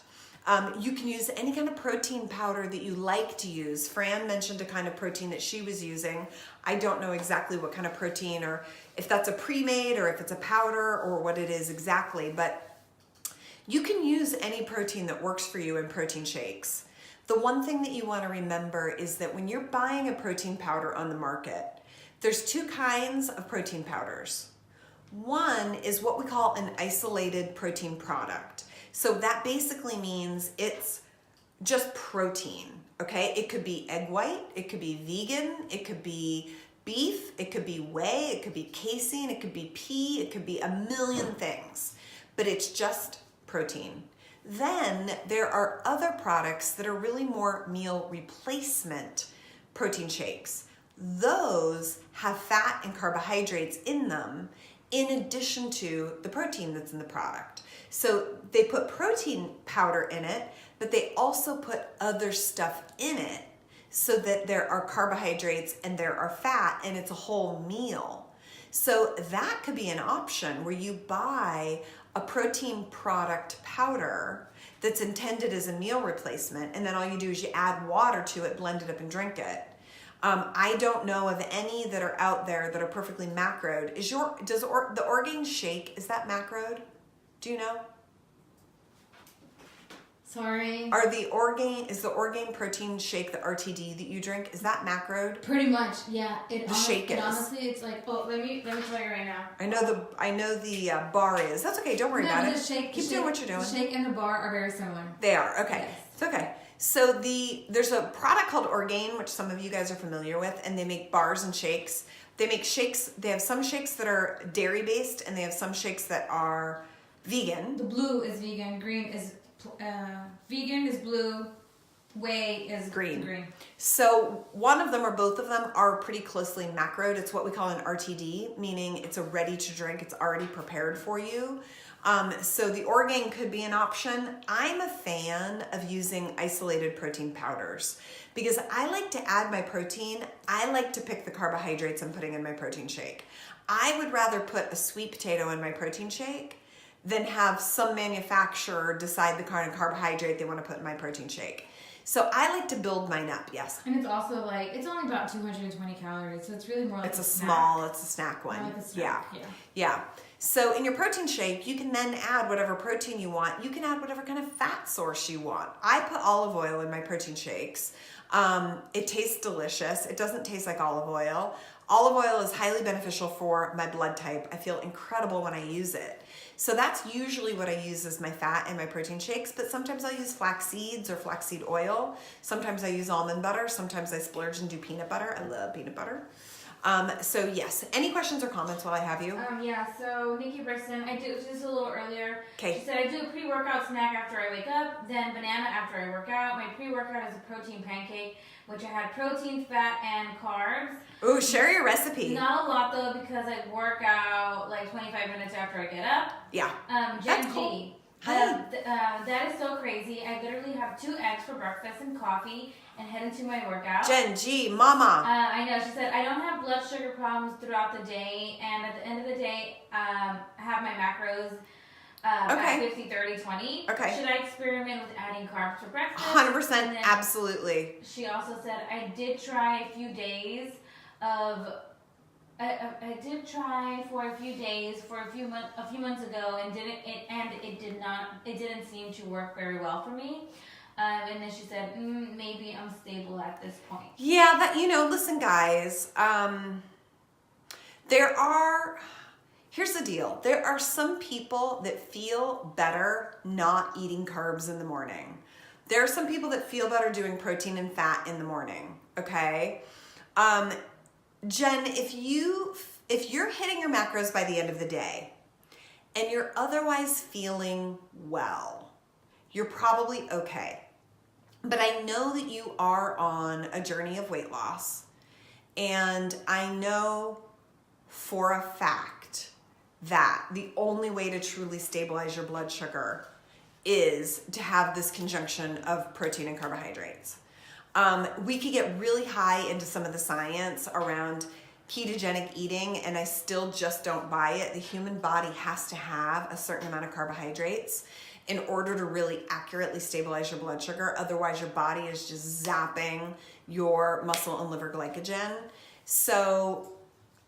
Speaker 1: You can use any kind of protein powder that you like to use. Fran mentioned a kind of protein that she was using. I don't know exactly what kind of protein, or if that's a pre-made or if it's a powder or what it is exactly, but you can use any protein that works for you in protein shakes. The one thing that you want to remember is that when you're buying a protein powder on the market, there's 2 kinds of protein powders. One is what we call an isolated protein product. So that basically means it's just protein, okay? It could be egg white, it could be vegan, it could be beef, it could be whey, it could be casein, it could be pea, it could be a million things, but it's just protein. Then there are other products that are really more meal replacement protein shakes. Those have fat and carbohydrates in them in addition to the protein that's in the product. So they put protein powder in it, but they also put other stuff in it so that there are carbohydrates and there are fat and it's a whole meal. So that could be an option where you buy a protein product powder that's intended as a meal replacement, and then all you do is you add water to it, blend it up, and drink it. I don't know of any that are out there that are perfectly macroed. The Orgain shake, is that macroed? Do you know?
Speaker 2: Sorry.
Speaker 1: Is the Orgain protein shake, the RTD that you drink, is that macroed?
Speaker 2: Pretty much, yeah.
Speaker 1: Shake is.
Speaker 2: Honestly, it's like, let me tell you right now.
Speaker 1: I know the bar is. That's okay. Don't worry about it. Keep doing what you're doing.
Speaker 2: The shake and the bar are very similar.
Speaker 1: They are. Okay.
Speaker 2: Yes.
Speaker 1: It's okay. So there's a product called Orgain, which some of you guys are familiar with, and they make bars and shakes. They make shakes. They have some shakes that are dairy based, and they have some shakes that are vegan.
Speaker 2: The blue is vegan. Green is vegan is blue. Whey is green.
Speaker 1: So one of them or both of them are pretty closely macroed. It's what we call an RTD, meaning it's a ready to drink. It's already prepared for you. So the Orgain could be an option. I'm a fan of using isolated protein powders because I like to add my protein. I like to pick the carbohydrates I'm putting in my protein shake. I would rather put a sweet potato in my protein shake than have some manufacturer decide the kind of carbohydrate they want to put in my protein shake. So I like to build mine up, yes.
Speaker 2: And it's also like, it's only about 220 calories, so it's really more like
Speaker 1: It's a
Speaker 2: snack.
Speaker 1: it's a snack one.
Speaker 2: More like a snack, yeah.
Speaker 1: Yeah. So in your protein shake, you can then add whatever protein you want. You can add whatever kind of fat source you want. I put olive oil in my protein shakes. It tastes delicious. It doesn't taste like olive oil. Olive oil is highly beneficial for my blood type. I feel incredible when I use it. So that's usually what I use as my fat in my protein shakes, but sometimes I'll use flax seeds or flaxseed oil. Sometimes I use almond butter. Sometimes I splurge and do peanut butter. I love peanut butter. So yes, any questions or comments while I have you?
Speaker 2: Yeah, so Nikki Briston, I do just a little earlier.
Speaker 1: 'Kay.
Speaker 2: She said I do a pre-workout snack after I wake up, then banana after I work out. My pre-workout is a protein pancake, which I had protein, fat, and carbs.
Speaker 1: Ooh, share your recipe.
Speaker 2: Not a lot though because I work out like 25 minutes after I get up.
Speaker 1: Yeah.
Speaker 2: Jen
Speaker 1: That's cool.
Speaker 2: G.
Speaker 1: Hi.
Speaker 2: That is so crazy. I literally have 2 eggs for breakfast and coffee and head into my workout.
Speaker 1: Jen G, mama.
Speaker 2: I know. She said, I don't have blood sugar problems throughout the day, and at the end of the day, I have my macros at 50, 30, 20.
Speaker 1: Okay.
Speaker 2: Should I experiment with adding carbs for breakfast?
Speaker 1: 100%,
Speaker 2: And then
Speaker 1: absolutely.
Speaker 2: She also said, I did try a few days of... I did try for a few days for a few months ago and it didn't seem to work very well for me. And then she said, maybe I'm stable at this point.
Speaker 1: Yeah, listen guys, here's the deal. There are some people that feel better not eating carbs in the morning. There are some people that feel better doing protein and fat in the morning, okay? Jen, if you're hitting your macros by the end of the day and you're otherwise feeling well, you're probably okay. But I know that you are on a journey of weight loss, and I know for a fact that the only way to truly stabilize your blood sugar is to have this conjunction of protein and carbohydrates. We could get really high into some of the science around ketogenic eating, and I still just don't buy it. The human body has to have a certain amount of carbohydrates in order to really accurately stabilize your blood sugar. Otherwise, your body is just zapping your muscle and liver glycogen. So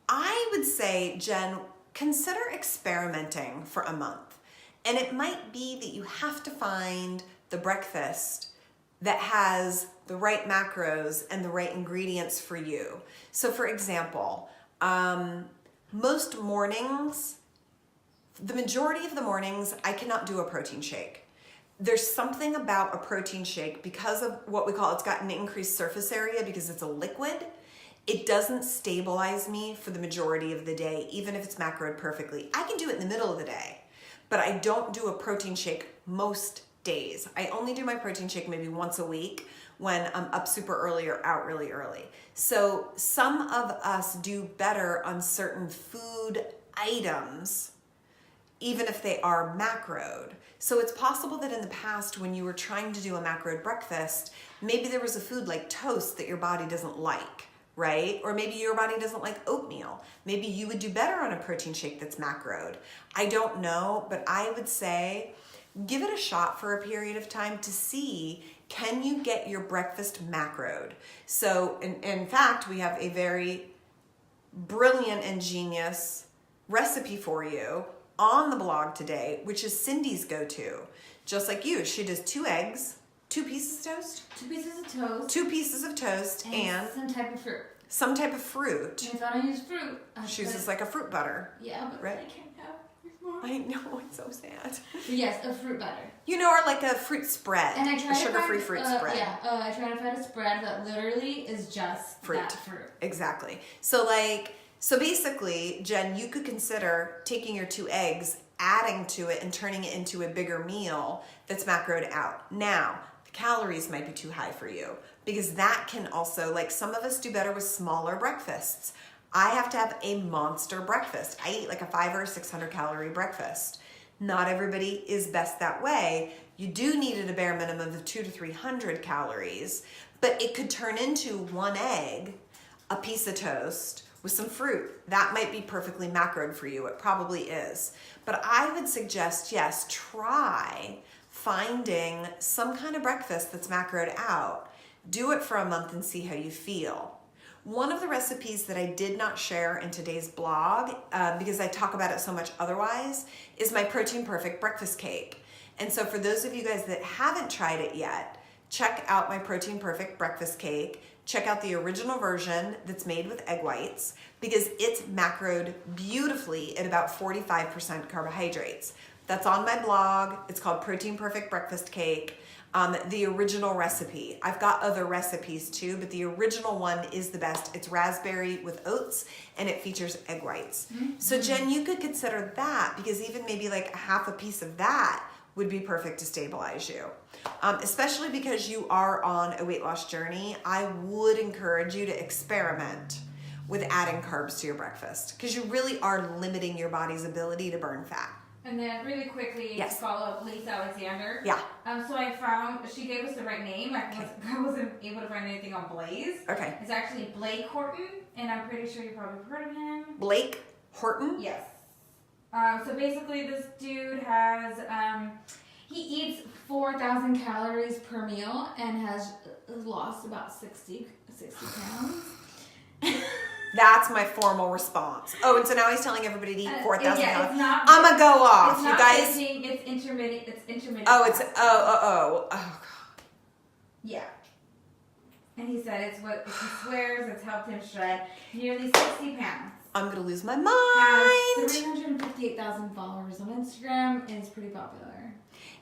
Speaker 1: I would say, Jen, consider experimenting for a month. And it might be that you have to find the breakfast that has the right macros and the right ingredients for you. So for example, most mornings, the majority of the mornings, I cannot do a protein shake. There's something about a protein shake because of what we call, it's got an increased surface area because it's a liquid. It doesn't stabilize me for the majority of the day, even if it's macroed perfectly. I can do it in the middle of the day, but I don't do a protein shake most days. I only do my protein shake maybe once a week when I'm up super early or out really early. So some of us do better on certain food items, even if they are macroed. So it's possible that in the past when you were trying to do a macroed breakfast, maybe there was a food like toast that your body doesn't like, right? Or maybe your body doesn't like oatmeal. Maybe you would do better on a protein shake that's macroed. I don't know, but I would say give it a shot for a period of time to see, can you get your breakfast macroed? So in fact, we have a very brilliant and genius recipe for you on the blog today, which is Cindy's go-to. Just like you, she does 2 eggs, 2 pieces of toast?
Speaker 2: 2 pieces of toast.
Speaker 1: 2 pieces of toast and
Speaker 2: some type of fruit.
Speaker 1: Some type of fruit.
Speaker 2: And if I don't use fruit,
Speaker 1: She uses like a fruit butter.
Speaker 2: Yeah, but
Speaker 1: right?
Speaker 2: I can't have more.
Speaker 1: I know, it's so sad.
Speaker 2: Yes, a fruit butter.
Speaker 1: Or like a fruit spread.
Speaker 2: And I try
Speaker 1: a sugar-free fruit spread.
Speaker 2: Yeah, I try to find a spread that literally is just that fruit.
Speaker 1: Exactly. So basically, Jen, you could consider taking your 2 eggs, adding to it, and turning it into a bigger meal that's macroed out. Now, the calories might be too high for you because that can also, like some of us do better with smaller breakfasts. I have to have a monster breakfast. I eat like a 500 or 600 calorie breakfast. Not everybody is best that way. You do need at a bare minimum of 200 to 300 calories, but it could turn into 1 egg, a piece of toast with some fruit. That might be perfectly macroed for you. It probably is. But I would suggest, yes, try finding some kind of breakfast that's macroed out. Do it for a month and see how you feel. One of the recipes that I did not share in today's blog, because I talk about it so much otherwise, is my Protein Perfect breakfast cake. And so for those of you guys that haven't tried it yet, check out my Protein Perfect breakfast cake. Check out the original version that's made with egg whites, because it's macroed beautifully at about 45% carbohydrates. That's on my blog. It's called Protein Perfect breakfast cake. The original recipe. I've got other recipes too, but the original one is the best. It's raspberry with oats and it features egg whites. Mm-hmm. So Jen, you could consider that, because even maybe like half a piece of that would be perfect to stabilize you. Especially because you are on a weight loss journey, I would encourage you to experiment with adding carbs to your breakfast, because you really are limiting your body's ability to burn fat.
Speaker 3: And then really quickly,
Speaker 1: yes,
Speaker 3: to follow up Lisa Alexander.
Speaker 1: Yeah.
Speaker 3: So I found, she gave us the right name. I wasn't able to find anything on Blaze.
Speaker 1: Okay.
Speaker 3: It's actually Blake Horton, and I'm pretty sure you probably heard of him.
Speaker 1: Blake Horton?
Speaker 3: Yes. So basically this dude has, he eats
Speaker 2: 4,000 calories per meal and has lost about 60 pounds.
Speaker 1: That's my formal response. Oh, and so now he's telling everybody to eat 4,000 calories.
Speaker 3: I'm
Speaker 1: gonna go off,
Speaker 3: it's
Speaker 1: you
Speaker 3: not
Speaker 1: guys.
Speaker 3: Binging, it's intermittent. It's intermittent.
Speaker 1: Oh, it's
Speaker 3: fasting.
Speaker 1: oh God.
Speaker 3: Yeah. And he said it's what he swears it's helped him shred nearly 60 pounds.
Speaker 1: I'm gonna lose my
Speaker 2: Has
Speaker 1: mind.
Speaker 2: 358,000 followers on Instagram and is pretty popular.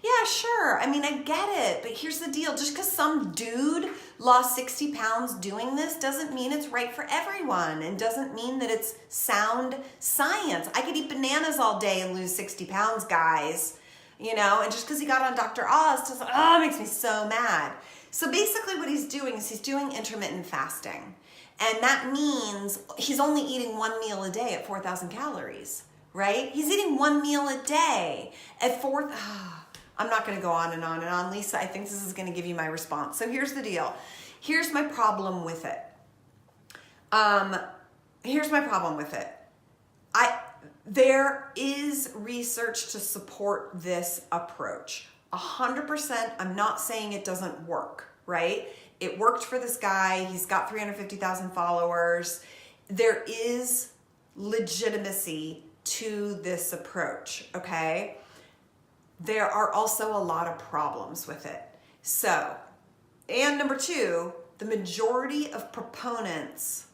Speaker 1: Yeah, sure. I mean, I get it, but here's the deal. Just because some dude lost 60 pounds doing this doesn't mean it's right for everyone, and doesn't mean that it's sound science. I could eat bananas all day and lose 60 pounds, guys. You know, and just because he got on Dr. Oz, just, it makes me so mad. So basically what he's doing is he's doing intermittent fasting. And that means he's only eating 1 meal a day at 4,000 calories, right? He's eating 1 meal a day at I'm not going to go on and on and on. Lisa, I think this is going to give you my response. So here's the deal. Here's my problem with it. There is research to support this approach. 100%, I'm not saying it doesn't work, right? It worked for this guy. He's got 350,000 followers. There is legitimacy to this approach, okay? There are also a lot of problems with it. So, and number 2, the majority of proponents,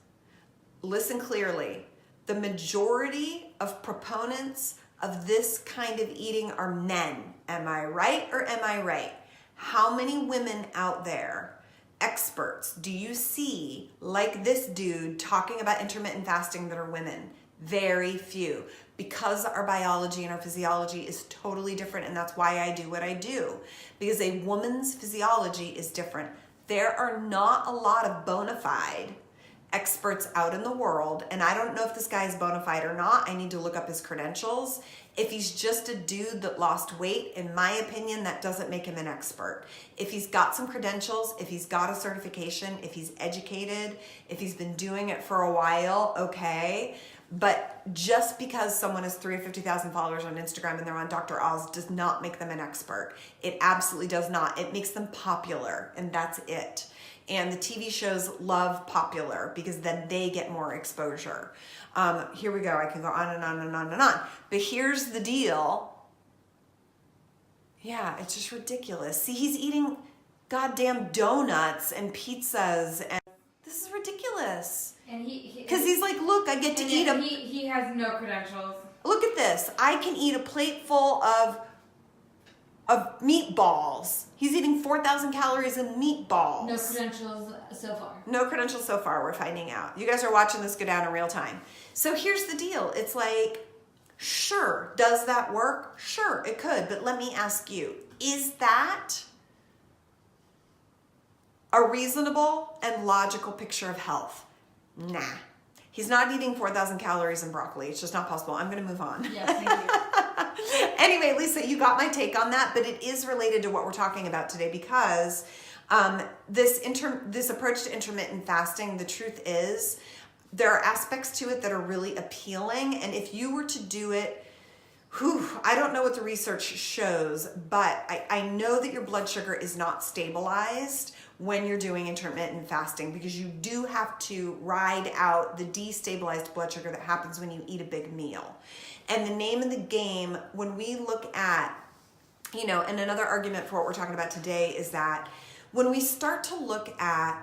Speaker 1: listen clearly, the majority of proponents of this kind of eating are men. Am I right or am I right? How many women out there, experts, do you see like this dude talking about intermittent fasting that are women? Very few, because our biology and our physiology is totally different, and that's why I do what I do, because a woman's physiology is different. There are not a lot of bona fide experts out in the world, and I don't know if this guy is bona fide or not. I need to look up his credentials. If he's just a dude that lost weight, in my opinion, that doesn't make him an expert. If he's got some credentials, if he's got a certification, if he's educated, if he's been doing it for a while, okay. But just because someone has 350,000 followers on Instagram and they're on Dr. Oz does not make them an expert. It absolutely does not. It makes them popular, and that's it. And the TV shows love popular because then they get more exposure. Here we go. I can go on and on and on and on. But here's the deal. Yeah, it's just ridiculous. See, he's eating goddamn donuts and pizzas, and this is ridiculous.
Speaker 3: And
Speaker 1: because he's like, look, I get to eat a...
Speaker 3: He has no credentials.
Speaker 1: Look at this. I can eat a plate full of meatballs. He's eating 4,000 calories of meatballs.
Speaker 2: No credentials so far.
Speaker 1: No credentials so far, we're finding out. You guys are watching this go down in real time. So here's the deal. It's like, sure, does that work? Sure, it could. But let me ask you, is that a reasonable and logical picture of health? Nah. He's not eating 4,000 calories in broccoli. It's just not possible. I'm going to move on.
Speaker 3: Yes, thank you.
Speaker 1: Anyway, Lisa, you got my take on that, but it is related to what we're talking about today because this approach to intermittent fasting, the truth is there are aspects to it that are really appealing. And if you were to do it, I don't know what the research shows, but I know that your blood sugar is not stabilized when you're doing intermittent fasting because you do have to ride out the destabilized blood sugar that happens when you eat a big meal. And the name of the game, when we look at, and another argument for what we're talking about today is that when we start to look at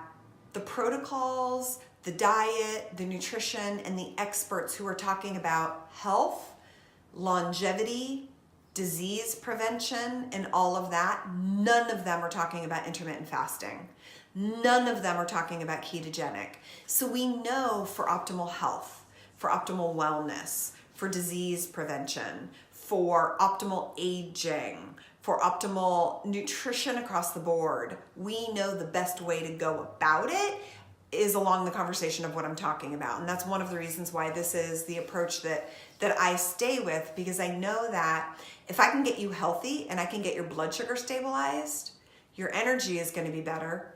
Speaker 1: the protocols, the diet, the nutrition, and the experts who are talking about health, longevity, disease prevention, and all of that, none of them are talking about intermittent fasting. None of them are talking about ketogenic. So we know for optimal health, for optimal wellness, for disease prevention, for optimal aging, for optimal nutrition across the board, we know the best way to go about it is along the conversation of what I'm talking about. And that's one of the reasons why this is the approach that I stay with, because I know that if I can get you healthy and I can get your blood sugar stabilized, your energy is going to be better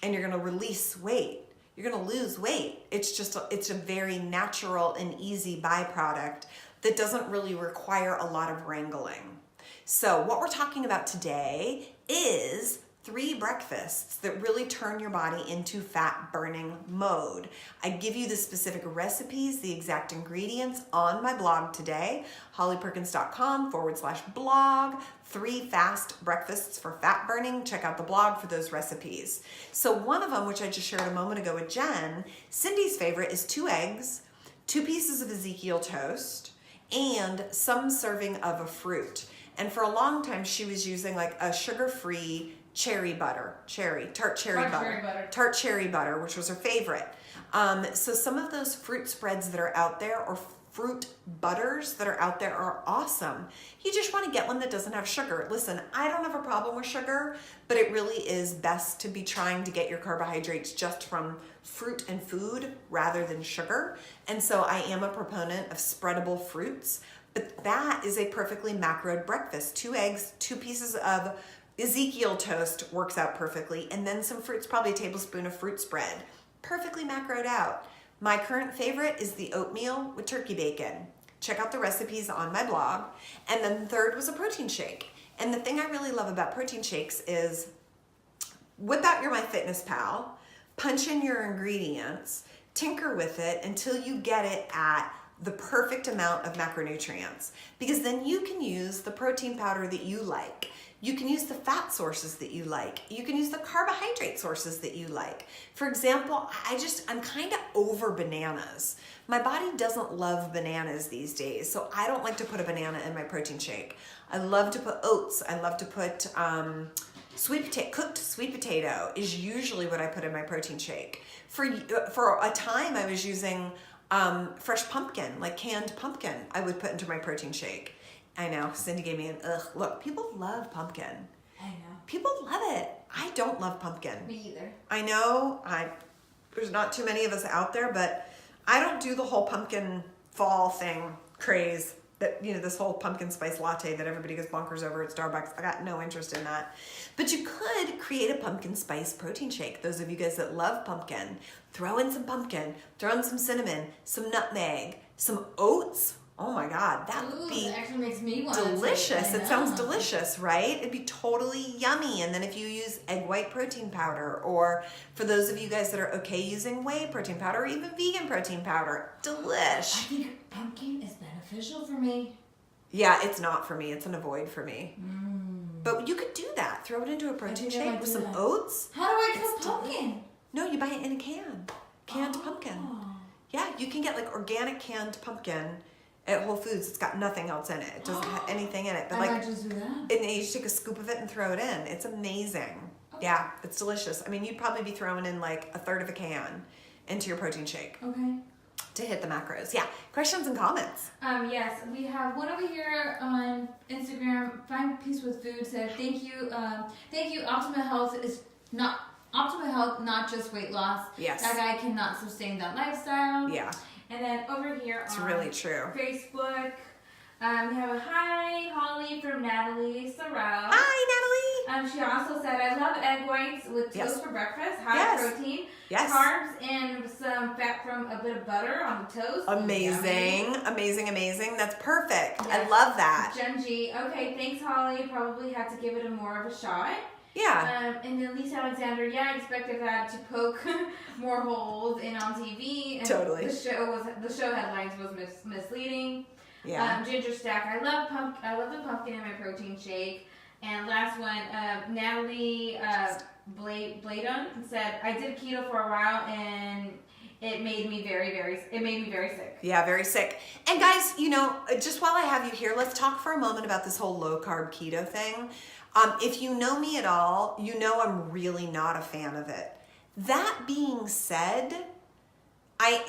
Speaker 1: and you're going to release weight. You're going to lose weight. It's a very natural and easy byproduct that doesn't really require a lot of wrangling. So what we're talking about today is 3 breakfasts that really turn your body into fat burning mode. I give you the specific recipes, the exact ingredients on my blog today, hollyperkins.com/blog, 3 fast breakfasts for fat burning. Check out the blog for those recipes. So one of them, which I just shared a moment ago with Jen, Cindy's favorite is 2 eggs, 2 pieces of Ezekiel toast, and some serving of a fruit. And for a long time, she was using like a sugar-free tart cherry butter, which was her favorite. So some of those fruit spreads that are out there, or fruit butters that are out there, are awesome. You just want to get one that doesn't have sugar. Listen, I don't have a problem with sugar, but it really is best to be trying to get your carbohydrates just from fruit and food rather than sugar. And so I am a proponent of spreadable fruits, but that is a perfectly macroed breakfast. 2 eggs, 2 pieces of Ezekiel toast works out perfectly, and then some fruits, probably a tablespoon of fruit spread. Perfectly macroed out. My current favorite is the oatmeal with turkey bacon. Check out the recipes on my blog. And then the third was a protein shake. And the thing I really love about protein shakes is whip out your MyFitnessPal, punch in your ingredients, tinker with it until you get it at the perfect amount of macronutrients. Because then you can use the protein powder that you like. You can use the fat sources that you like. You can use the carbohydrate sources that you like. For example, I'm kind of over bananas. My body doesn't love bananas these days, so I don't like to put a banana in my protein shake. I love to put oats. I love to put cooked sweet potato is usually what I put in my protein shake. For a time, I was using fresh pumpkin, like canned pumpkin, I would put into my protein shake. I know, Cindy gave me an ugh. Look, people love pumpkin.
Speaker 3: I know.
Speaker 1: People love it. I don't love pumpkin.
Speaker 3: Me either.
Speaker 1: I know, there's not too many of us out there, but I don't do the whole pumpkin fall thing craze. That, this whole pumpkin spice latte that everybody goes bonkers over at Starbucks. I got no interest in that. But you could create a pumpkin spice protein shake. Those of you guys that love pumpkin, throw in some pumpkin, throw in some cinnamon, some nutmeg, some oats. Oh my God, that would be
Speaker 3: that actually makes me want
Speaker 1: delicious. It sounds delicious, right? It'd be totally yummy. And then if you use egg white protein powder, or for those of you guys that are okay using whey protein powder, or even vegan protein powder, delish.
Speaker 3: I think pumpkin is beneficial for me.
Speaker 1: Yeah, it's not for me. It's an avoid for me. But you could do that. Throw it into a protein shake with some oats.
Speaker 3: How do I cook pumpkin?
Speaker 1: No, you buy it in a can. Canned pumpkin. Yeah, you can get like organic canned pumpkin at Whole Foods. It's got nothing else in it. It doesn't have anything in it. But
Speaker 3: I might just do that.
Speaker 1: And then you just take a scoop of it and throw it in. It's amazing. Okay. Yeah, it's delicious. I mean, you'd probably be throwing in like a third of a can into your protein shake.
Speaker 3: Okay.
Speaker 1: To hit the macros. Yeah. Questions and comments?
Speaker 3: Yes, we have one over here on Instagram. Find Peace with Food said, "Thank you, Optimal Health, not just weight loss.
Speaker 1: Yes.
Speaker 3: That guy cannot sustain that lifestyle."
Speaker 1: Yeah.
Speaker 3: And then over here
Speaker 1: it's
Speaker 3: on
Speaker 1: really true.
Speaker 3: Facebook, We have a hi, Holly from Natalie Sorrell.
Speaker 1: Hi, Natalie.
Speaker 3: She also said, I love egg whites with toast
Speaker 1: Yes.
Speaker 3: for breakfast, high
Speaker 1: Yes.
Speaker 3: protein,
Speaker 1: Yes.
Speaker 3: carbs, and some fat from a bit of butter on the toast.
Speaker 1: Amazing, amazing, amazing. That's perfect. I
Speaker 3: Yes.
Speaker 1: love that.
Speaker 3: Genji, okay, thanks, Holly. Probably had to give it more of a shot.
Speaker 1: Yeah.
Speaker 3: And then Lisa Alexander, I expected that to poke more holes in on TV. And
Speaker 1: Totally.
Speaker 3: The show headlines was misleading.
Speaker 1: Yeah.
Speaker 3: Ginger Stack, I love the pumpkin in my protein shake. And last one, Natalie Bladon said, I did keto for a while and it made me very sick.
Speaker 1: Yeah, very sick. And guys, just while I have you here, let's talk for a moment about this whole low carb keto thing. If you know me at all, you know I'm really not a fan of it. That being said, I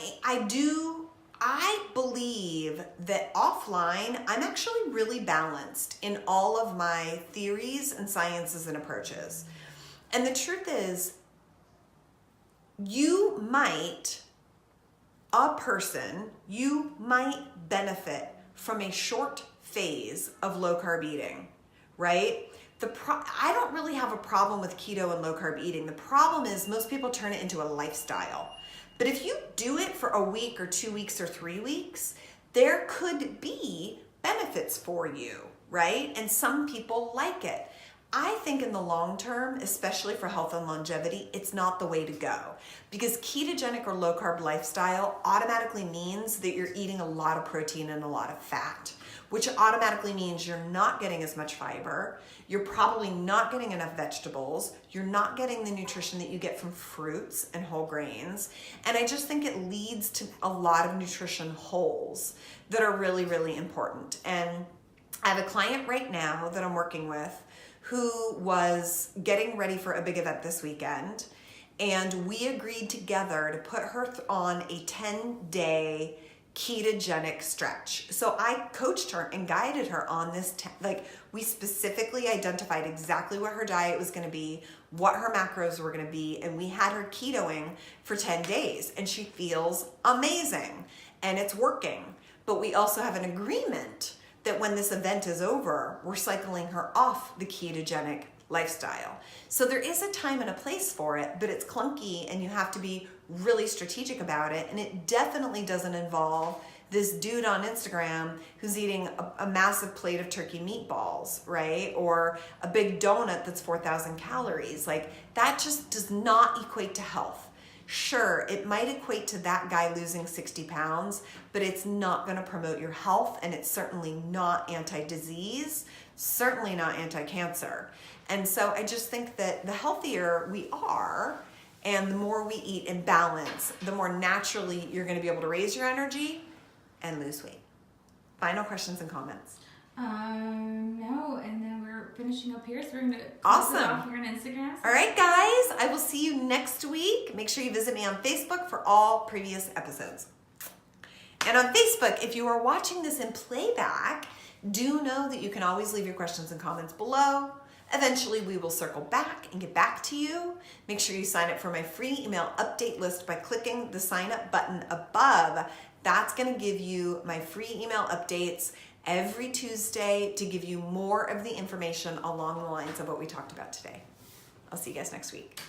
Speaker 1: believe that offline, I'm actually really balanced in all of my theories and sciences and approaches. And the truth is, you might benefit from a short phase of low carb eating, right? I don't really have a problem with keto and low carb eating. The problem is most people turn it into a lifestyle. But if you do it for a week or 2 weeks or 3 weeks, there could be benefits for you, right? And some people like it. I think in the long term, especially for health and longevity, it's not the way to go, because ketogenic or low carb lifestyle automatically means that you're eating a lot of protein and a lot of fat, which automatically means you're not getting as much fiber. You're probably not getting enough vegetables. You're not getting the nutrition that you get from fruits and whole grains. And I just think it leads to a lot of nutrition holes that are really, really important. And I have a client right now that I'm working with who was getting ready for a big event this weekend. And we agreed together to put her on a 10-day ketogenic stretch. So I coached her and guided her on this. We specifically identified exactly what her diet was going to be, what her macros were going to be, and we had her ketoing for 10 days. And she feels amazing and it's working. But we also have an agreement that when this event is over, we're cycling her off the ketogenic lifestyle. So there is a time and a place for it, but it's clunky and you have to be really strategic about it. And it definitely doesn't involve this dude on Instagram who's eating a massive plate of turkey meatballs, right? Or a big donut that's 4,000 calories. Like, that just does not equate to health. Sure, it might equate to that guy losing 60 pounds, but it's not going to promote your health, and it's certainly not anti-disease, certainly not anti-cancer. And so I just think that the healthier we are and the more we eat in balance, the more naturally you're going to be able to raise your energy and lose weight. Final questions and comments.
Speaker 3: No, and then we're finishing up here, so we're going to close
Speaker 1: Awesome.
Speaker 3: it off here on Instagram.
Speaker 1: All right, guys, I will see you next week. Make sure you visit me on Facebook for all previous episodes. And on Facebook, if you are watching this in playback, do know that you can always leave your questions and comments below. Eventually, we will circle back and get back to you. Make sure you sign up for my free email update list by clicking the sign up button above. That's going to give you my free email updates every Tuesday to give you more of the information along the lines of what we talked about today. I'll see you guys next week.